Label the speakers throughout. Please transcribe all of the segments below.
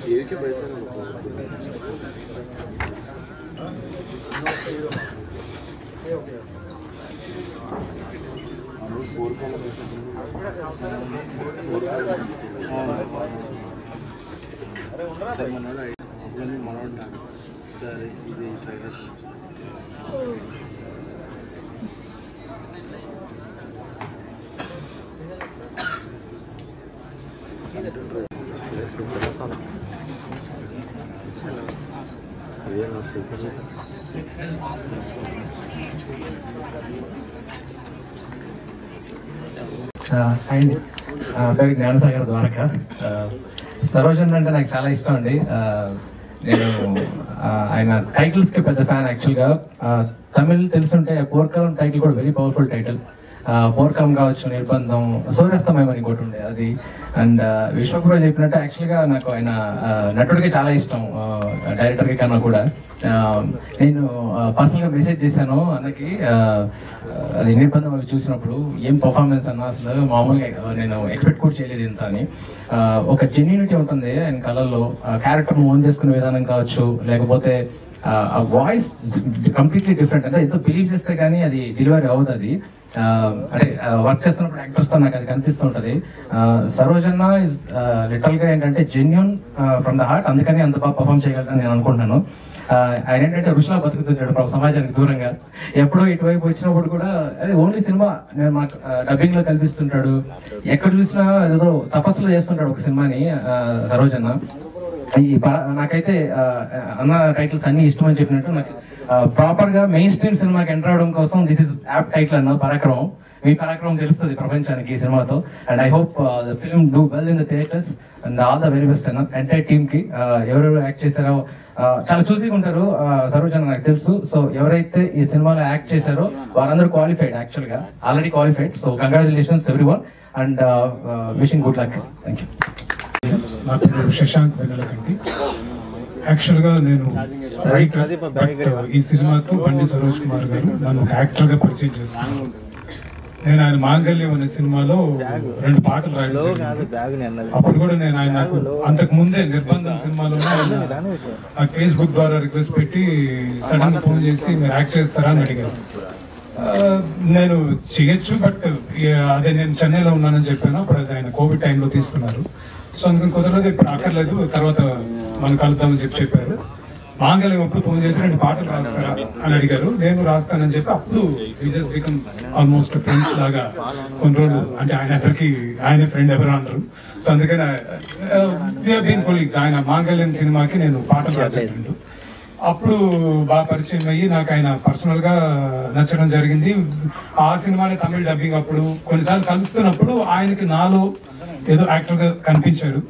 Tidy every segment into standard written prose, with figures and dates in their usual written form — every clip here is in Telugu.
Speaker 1: देव के बड़े सर मनोड़ा सर ఇది ట్రైలర్
Speaker 2: అండ్ పేరు జ్ఞానసాగర్ ద్వారక. సరోజన్ అంటే నాకు చాలా ఇష్టం అండి. నేను ఆయన టైటిల్స్కి పెద్ద ఫ్యాన్ యాక్చువల్గా. తమిళ్ తెలుసుంటే పోర్కలం టైటిల్ కూడా వెరీ పవర్ఫుల్ టైటిల్. పోర్కలం కావచ్చు, నిర్బంధం, సూర్యాస్తమయం అని ఇంకోటి ఉండే అది. అండ్ విశ్వప్రభు చెప్పినట్టు యాక్చువల్గా నాకు ఆయన నటుడికి చాలా ఇష్టం, డైరెక్టర్కి కన్నా కూడా. నేను పర్సనల్గా మెసేజ్ చేశాను అన్నకి, అది నిర్బంధం అవి చూసినప్పుడు ఏం పర్ఫార్మెన్స్ అన్న, అసలు మామూలుగా నేను ఎక్స్పెక్ట్ కూడా చేయలేదు ఇంత అని. ఒక జెన్యూనిటీ ఉంటుంది ఆయన కళల్లో, క్యారెక్టర్ను ఓన్ చేసుకునే విధానం కావచ్చు, లేకపోతే ఆ వాయిస్ కంప్లీట్లీ డిఫరెంట్. అంటే ఎంతో బిలీవ్ చేస్తే కానీ అది డెలివరీ అవ్వదు. అది అంటే వర్క్ చేస్తున్నప్పుడు యాక్టర్స్తో నాకు అది కనిపిస్తూ ఉంటుంది. సరోజన్న ఇస్ లిటరల్గా ఏంటంటే జెన్యూన్ ఫ్రమ్ ద హార్ట్, అందుకని అంత బాగా పర్ఫామ్ చేయగలరని నేను అనుకుంటున్నాను. ఆయన ఏంటంటే ఋషిలా బతుకుతుంటాడు సమాజానికి దూరంగా. ఎప్పుడో ఇటువైపు వచ్చినప్పుడు కూడా అది ఓన్లీ సినిమా మాకు డబ్బింగ్ లో కల్పిస్తుంటాడు. ఎక్కడ చూసినా ఏదో తపస్సులో చేస్తుంటాడు ఒక సినిమాని సరోజన్న. నాకైతే అన్న టైటిల్స్ అన్ని ఇష్టం అని చెప్పినట్టు, నాకు ప్రాపర్ గా మెయిన్ స్ట్రీమ్ సినిమాకి ఎంటర్ అవడం కోసం దిస్ ఇస్ యాప్ టైటిల్ అన్న పరాక్రమం. మీ పరాక్రమం తెలుస్తుంది ప్రపంచానికి ఈ సినిమాతో. And I hope the film do well in the theatres and all the very best అన్న ఎంటైర్ టీమ్ కి. ఎవరెవరు యాక్ట్ చేశారో చాలా చూసి ఉంటారు సరోజన నాకు తెలుసు. సో ఎవరైతే ఈ సినిమాలో యాక్ట్ చేశారో వారందరూ క్వాలిఫైడ్, యాక్చువల్ గా already qualified. So congratulations everyone and wishing good luck. Thank you.
Speaker 3: నా పేరు శశాంక్ వెన్నెలకంటి. యాక్చువల్గా నేను రైటర్, బట్ ఈ సినిమాతో బండి సరోజ్ కుమార్ గారు నన్ను ఒక యాక్టర్గా పరిచయం చేస్తున్నాను. నేను ఆయన మాంగళ్యం అనే సినిమాలో 2 పాటలు రాయడం జరిగింది. అప్పుడు కూడా నేను ఆయన నాకు అంతకు ముందే నిర్బంధం సినిమాలోనే ఆయన ఫేస్బుక్ ద్వారా రిక్వెస్ట్ పెట్టి సడన్ ఫోన్ చేసి మీరు యాక్ట్ చేస్తారా అని అడిగారు. నేను చేయొచ్చు, బట్ అదే నేను చెన్నైలో ఉన్నానని చెప్పాను. అప్పుడు అది ఆయన కోవిడ్ టైంలో తీసుకున్నారు. సో అందుకని కుదరలేదు, ఇప్పుడు అక్కర్లేదు, తర్వాత మనం కలుద్దామని చెప్పారు. మాంగళ్యం అప్పుడు ఫోన్ చేసి 2 పాటలు రాస్తారా అని అడిగారు. నేను రాస్తానని చెప్పి అప్పుడు we just become almost friends లాగా కొన్ని రోజులు. అంటే ఆయన ఫ్రెండ్ ఎవరు అంటారు. సో అందుకని వీఆర్ బీన్ కొలీగ్స్. ఆయన మాంగళ్యం సినిమాకి నేను పాటలు రాసేటండు. అప్పుడు బాగా పరిచయం అయ్యి నాకు ఆయన పర్సనల్ గా నచ్చడం జరిగింది. ఆ సినిమాని తమిళ డబ్బింగ్ అప్పుడు కొన్నిసార్లు కలుస్తున్నప్పుడు ఆయనకి నాలో ఏదో యాక్టర్ గా కనిపించారు.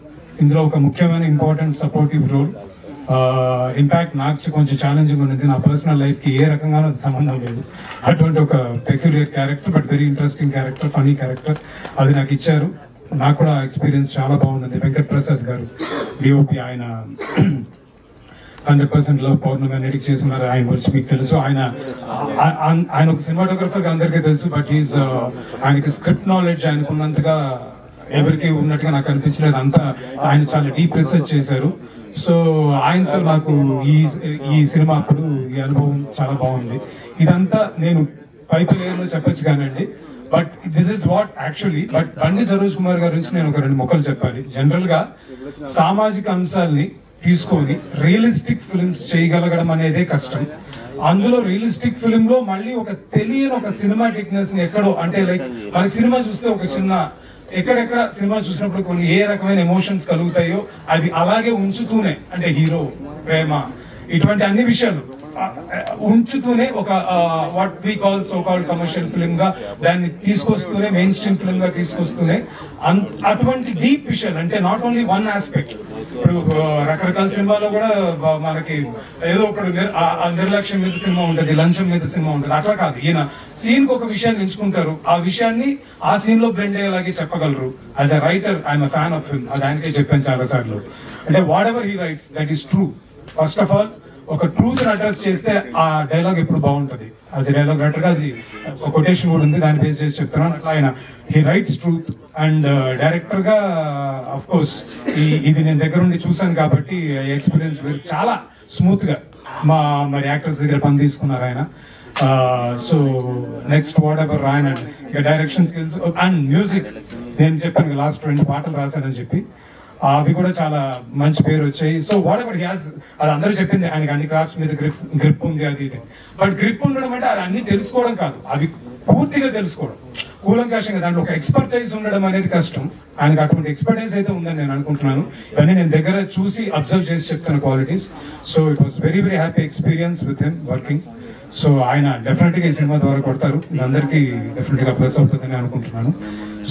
Speaker 3: ఇందులో ఒక ముఖ్యమైన ఇంపార్టెంట్ సపోర్టివ్ రోల్. ఇన్ఫాక్ట్ నాకు కొంచెం ఛాలెంజింగ్ ఉన్నది. నా పర్సనల్ లైఫ్ కి ఏ రకంగానూ సంబంధం లేదు. అటువంటి ఒక peculiar character, but very interesting character, funny character అది నాకు ఇచ్చారు. నాకు కూడా ఎక్స్పీరియన్స్ చాలా బాగుంది. వెంకట్ ప్రసాద్ గారు డిఓపి, ఆయన 100% లవ్ పౌర్ణమి అన్నిటికి చేస్తున్నారు. ఆయన గురించి మీకు తెలుసు. ఆయన ఒక సినిమాటోగ్రఫర్ గా అందరికీ తెలుసు, బట్ ఆయనకి స్క్రిప్ట్ నాలెడ్జ్ ఆయనకున్నంతగా ఎవరికి ఉన్నట్టుగా నాకు అనిపించలేదు. అంతా ఆయన చాలా డీప్ రీసెర్చ్ చేశారు. సో ఆయనతో నాకు ఈ సినిమా అప్పుడు ఈ అనుభవం చాలా బాగుంది. ఇదంతా నేను పైపు లేయర్లో చెప్పొచ్చు కానండి, but this is what actually. But బండి సరోజ్ కుమార్ గారి నుంచి నేను ఒక 2 ముక్కలు చెప్పాలి. జనరల్ గా సామాజిక అంశాలని తీసుకొని రియలిస్టిక్ ఫిల్మ్స్ చేయగలగడం అనేదే కష్టం. అందులో రియలిస్టిక్ ఫిల్మ్ లో మళ్ళీ ఒక తెలియని ఒక సినిమాటిక్నెస్ ని ఎక్కడో, అంటే లైక్ మనకి సినిమా చూస్తే ఒక చిన్న ఎక్కడెక్కడ సినిమా చూసినప్పుడు కొన్ని ఏ రకమైన ఎమోషన్స్ కలుగుతాయో అవి అలాగే ఉంచుతూనే, అంటే హీరో, ప్రేమ, ఇటువంటి అన్ని విషయాలు ఉంచుతూనే ఒక what we call so called commercial film గా దాన్ని తీసుకొస్తూనే మెయిన్ స్ట్రీమ్ ఫిల్మ్ గా తీసుకొస్తూనే అటువంటి డీప్ విషయాలు అంటే నాట్ ఓన్లీ వన్ ఆస్పెక్ట్. ఇప్పుడు రకరకాల సినిమాలో కూడా మనకి ఏదో ఇప్పుడు నిర్లక్ష్యం మీద సినిమా ఉంటుంది, లంచం మీద సినిమా ఉంటుంది, అట్లా కాదు. ఈయన సీన్ కి ఒక విషయాన్ని ఎంచుకుంటారు, ఆ విషయాన్ని ఆ సీన్ లో బ్లెండ్ అయ్యేలాగే చెప్పగలరు. As a writer I'm a fan of him. అది ఆయనకే చెప్పాను చాలా సార్లు. అంటే what ever he writes that is true. First of all ఒక ట్రూత్ అడ్రస్ చేస్తే ఆ డైలాగ్ ఎప్పుడు బాగుంటుంది. యాజ్ ఎ డైలాగ్ రైటర్ గా అది కొటేషన్ కూడా ఉంది, దాన్ని బేస్ చేసి చెప్తున్నాను. అట్లా ఆయన he writes truth. And director గా అఫ్ కోర్స్ ఇది నేను దగ్గర ఉండి చూసాను కాబట్టి ఎక్స్పీరియన్స్ చాలా స్మూత్ గా మరి యాక్టర్స్ దగ్గర పని తీసుకున్నారు ఆయన. సో నెక్స్ట్ వాట్ ఎవర్ ఆయన డైరెక్షన్ స్కిల్స్ అండ్ మ్యూజిక్, నేను చెప్పాను లాస్ట్ 20 పాటలు రాశానని చెప్పి, అవి కూడా చాలా మంచి పేరు వచ్చాయి. సో వాట్ ఎవర్ హ్యాస్, అది అందరూ చెప్పింది ఆయనకి అన్ని క్రాఫ్ట్స్ మీద గ్రిప్ ఉంది అది ఇది. బట్ గ్రిప్ ఉండడం అంటే అది అన్ని తెలుసుకోవడం కాదు, అవి పూర్తిగా తెలుసుకోవడం, కూలంకషంగా దాంట్లో ఒక ఎక్స్పర్టైజ్ ఉండడం అనేది కష్టం. ఆయనకు అటువంటి ఎక్స్పర్టైజ్ అయితే ఉందని నేను అనుకుంటున్నాను. ఇవన్నీ నేను దగ్గర చూసి అబ్జర్వ్ చేసి చెప్తున్న qualities. So it was very very happy experience with him working. So ఆయన డెఫినెట్ గా ఈ సినిమా ద్వారా కొడతారు, అందరికీ డెఫినెట్ గా ప్లస్ అవుతుందని అనుకుంటున్నాను.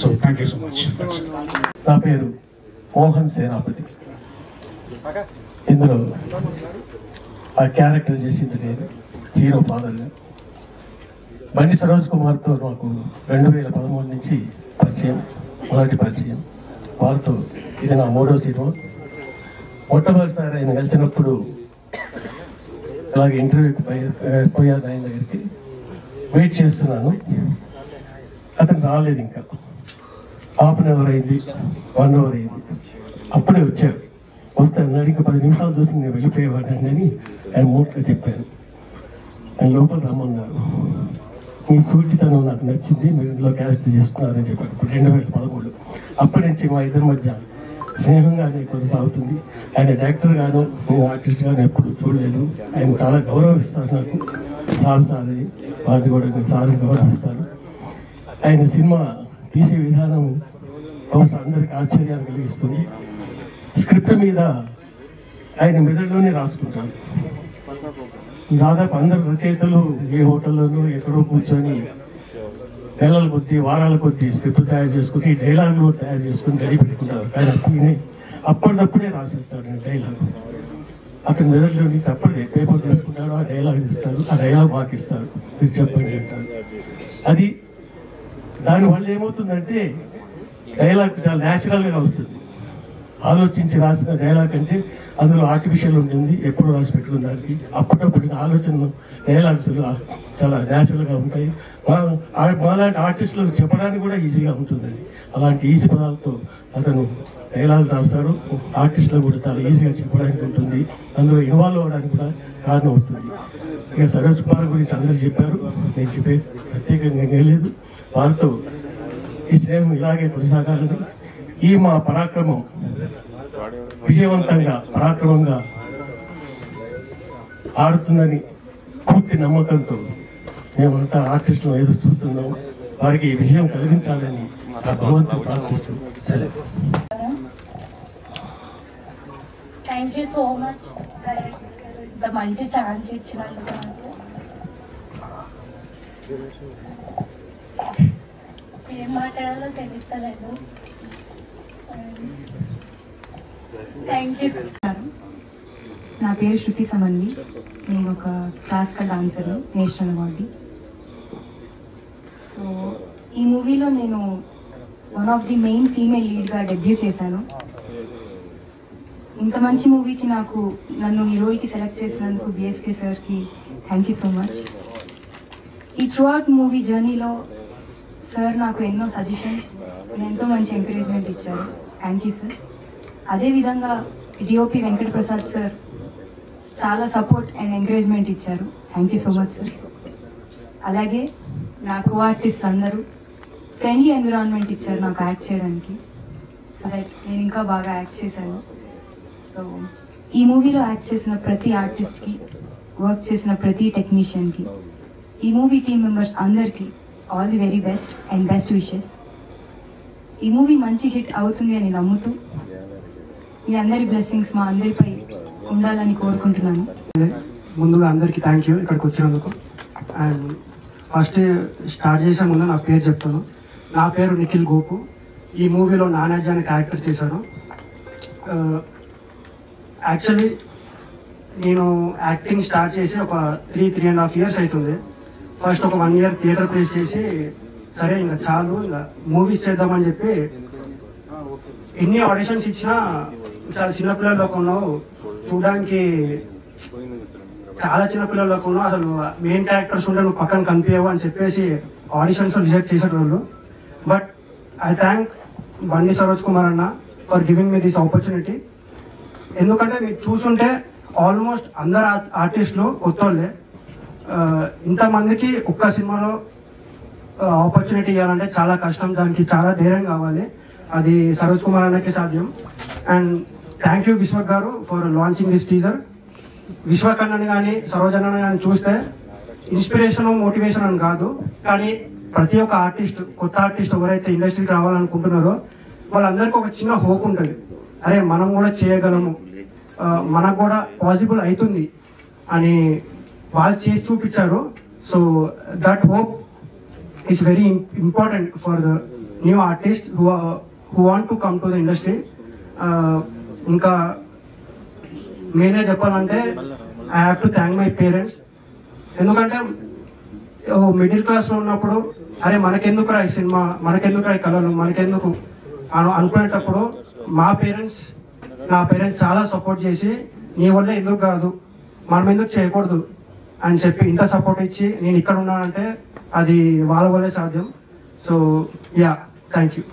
Speaker 3: So thank you so much.
Speaker 4: నా పేరు మోహన్ సేనాపతి. ఇందులో ఆ క్యారెక్టర్ చేసింది నేను, హీరో ఫాదర్గా. బండి సరోజ్ కుమార్తో నాకు 2013 నుంచి మొదటి పరిచయం. వారితో ఇది నా 3వ సినిమా. మొట్టమొదటిసారి ఆయన కలిసినప్పుడు అలాగే ఇంటర్వ్యూకి పోయాను ఆయన దగ్గరికి. వెయిట్ చేస్తున్నాను, అతను రాలేదు. ఇంకా ½ అన్ అవర్ అయింది, 1 అవర్ అయింది, అప్పుడే వచ్చారు. వస్తే అన్నాడు ఇంకా 10 నిమిషాలు చూసి నేను వెళ్ళిపోయేవాడిని అని ఆయన మూట్గా చెప్పాను. ఆయన లోపల రమ్మన్నారు. మీ సూటితనం నాకు నచ్చింది, మీరు ఇందులో క్యారెక్టర్ చేస్తున్నారని చెప్పారు. 2013. అప్పటి నుంచి మా ఇద్దరి మధ్య స్నేహంగానే కొనసాగుతుంది. ఆయన డైరెక్టర్ గాను నేను ఆర్టిస్ట్ గాను ఎప్పుడు చూడలేదు. ఆయన చాలా గౌరవిస్తారు నాకు, సార్ అని. వారిని కూడా నేను సార్ని గౌరవిస్తాను. ఆయన సినిమా తీసే విధానం బహుశా అందరికి ఆశ్చర్యాన్ని కలిగిస్తుంది. స్క్రిప్ట్ మీద ఆయన మెదడులోనే రాసుకుంటాను. దాదాపు అందరు రచయితలు ఏ హోటల్లోనూ ఎక్కడో కూర్చొని నెలల కొద్దీ వారాల కొద్దీ స్క్రిప్ట్ తయారు చేసుకుని డైలాగులు తయారు చేసుకుని రెడీ పెట్టుకుంటారు. కానీ అతనే అప్పటిదప్పుడే రాసేస్తాడు డైలాగ్. అతని మెదడులోని తప్పడే పేపర్ తీసుకుంటాడు, ఆ డైలాగ్ ఇస్తారు, ఆ డైలాగ్ మాకు ఇస్తారు, మీరు చెప్పండి అంటారు. అది దానివల్ల ఏమవుతుందంటే డైలాగ్ చాలా న్యాచురల్గా వస్తుంది. ఆలోచించి రాసిన డైలాగ్ అంటే అందులో ఆర్టిఫిషియల్ ఉంటుంది, ఎప్పుడు రాసి పెట్టుకున్న దానికి. అప్పటికప్పుడు ఆలోచనలు డైలాగ్స్ చాలా న్యాచురల్గా ఉంటాయి. మాలాంటి ఆర్టిస్టులకు చెప్పడానికి కూడా ఈజీగా ఉంటుందండి. అలాంటి ఈజీ పదాలతో అతను డైలాగ్ రాస్తాడు. ఆర్టిస్టులకు కూడా చాలా ఈజీగా చెప్పడానికి ఉంటుంది, అందులో ఇన్వాల్వ్ అవ్వడానికి కూడా కారణం అవుతుంది. ఇక సరోజ్ కుమార్ గురించి అందరూ చెప్పారు, నేను చెప్పేది ప్రత్యేకంగా ఏం లేదు. వారితో ఈ స్నేహం ఇలాగే కొనసాగాలని, ఈ మా పరాక్రమం విజయవంతంగా పరాక్రమంగా ఆడుతుందని పూర్తి నమ్మకంతో మేమంతా ఆర్టిస్టులు ఎదురు చూస్తున్నాము. వారికి ఈ విజయం కలిగించాలని ఆ భగవంతుని ప్రార్థిస్తూ సెలవు.
Speaker 5: థ్యాంక్ యూ సో మచ్ ఇంత మంచి ఛాన్స్ ఇచ్చినందుకు. ఏం మాట్లాడాలో తెలుస్తలేదు. Thank you.
Speaker 6: నా పేరు శృతి సమన్వి. నేను ఒక classical dancer, national award. So ఈ మూవీలో నేను one of the main female లీడ్గా డెబ్యూ చేశాను. ఇంత మంచి మూవీకి నన్ను ఈ రోల్కి సెలెక్ట్ చేసినందుకు బిఎస్కే సార్కి థ్యాంక్ యూ సో మచ్. ఈ త్రూ అవుట్ మూవీ జర్నీలో సార్ నాకు ఎన్నో సజెషన్స్, ఎంతో మంచి ఎంకరేజ్మెంట్ ఇచ్చారు. Thank you sir. అదేవిధంగా డిఓపి వెంకట ప్రసాద్ సార్ చాలా సపోర్ట్ అండ్ ఎంకరేజ్మెంట్ ఇచ్చారు. Thank you so much sir. అలాగే నా కో ఆర్టిస్టులు అందరూ ఫ్రెండ్లీ ఎన్విరాన్మెంట్ ఇచ్చారు నాకు యాక్ట్ చేయడానికి, సో దట్ నేను ఇంకా బాగా యాక్ట్ చేశాను. సో ఈ మూవీలో యాక్ట్ చేసిన ప్రతి ఆర్టిస్ట్కి, వర్క్ చేసిన ప్రతి టెక్నీషియన్కి, ఈ మూవీ టీమ్ మెంబర్స్ అందరికీ all the very best and best wishes. ఈ మూవీ మంచి హిట్ అవుతుంది అని నమ్ముతూ మీ అందరి బ్లెస్సింగ్స్ మా అందరిపై ఉండాలని కోరుకుంటున్నాను.
Speaker 7: ముందుగా అందరికీ థ్యాంక్ యూ ఇక్కడికి వచ్చినందుకు. అండ్ ఫస్ట్ స్టార్ట్ చేసే ముందు నా పేరు చెప్తాను. నా పేరు నిఖిల్ గోపు. ఈ మూవీలో నానాజీ అనే క్యారెక్టర్ చేశాను. యాక్చువల్లీ నేను యాక్టింగ్ స్టార్ట్ చేసి ఒక 3.5 years అవుతుంది. ఫస్ట్ ఒక 1 year థియేటర్ ప్లేస్ చేసి సరే ఇంకా చాలు ఇంకా మూవీస్ చేద్దామని చెప్పి ఎన్ని ఆడిషన్స్ ఇచ్చినా చాలా చిన్నపిల్లలకు ఉన్నావు, చూడడానికి చాలా చిన్నపిల్లలకు ఉన్నావు, అసలు మెయిన్ క్యారెక్టర్స్ ఉంటే నువ్వు పక్కన కనిపించవు అని చెప్పేసి ఆడిషన్స్ రిజెక్ట్ చేసేటోళ్ళు. బట్ ఐ థ్యాంక్ బండి సరోజ్ కుమార్ అన్న for giving me this opportunity. ఎందుకంటే మీరు చూసుంటే ఆల్మోస్ట్ అందరు ఆర్టిస్టులు కొత్త వాళ్ళే. ఇంతమందికి ఒక్క సినిమాలో ఆపర్చునిటీ ఇవ్వాలంటే చాలా కష్టం, దానికి చాలా ధైర్యం కావాలి. అది సరోజ్ కుమార్ అన్నకి సాధ్యం. అండ్ థ్యాంక్ యూ విశ్వక్ గారు for launching this teaser. Vishwak అన్నని కానీ సరోజ్ అన్నని కానీ చూస్తే ఇన్స్పిరేషన్ మోటివేషన్ అని కాదు, కానీ ప్రతి ఒక్క ఆర్టిస్ట్ కొత్త ఆర్టిస్ట్ ఎవరైతే ఇండస్ట్రీకి రావాలనుకుంటున్నారో వాళ్ళందరికీ ఒక చిన్న హోప్ ఉంటుంది, అరే మనం కూడా చేయగలము, మనకు కూడా పాసిబుల్ అవుతుంది అని వాళ్ళు చేసి చూపించారు. So that hope is very important for the new artist who want to come to the industry. ఇంకా నేనే చెప్పాలంటే I have to thank my parents. ఎందుకంటే మిడిల్ క్లాస్లో ఉన్నప్పుడు అరే మనకెందుకురా ఈ సినిమా, మనకెందుకురా ఈ కళలు, మనకెందుకు అనుకునేటప్పుడు నా పేరెంట్స్ చాలా సపోర్ట్ చేసి నీ వల్ల ఎందుకు కాదు, మనం ఎందుకు చేయకూడదు అని చెప్పి ఇంత సపోర్ట్ ఇచ్చి నేను ఇక్కడ ఉన్నానంటే అది వాళ్ళ వల్లే సాధ్యం. So yeah, thank you.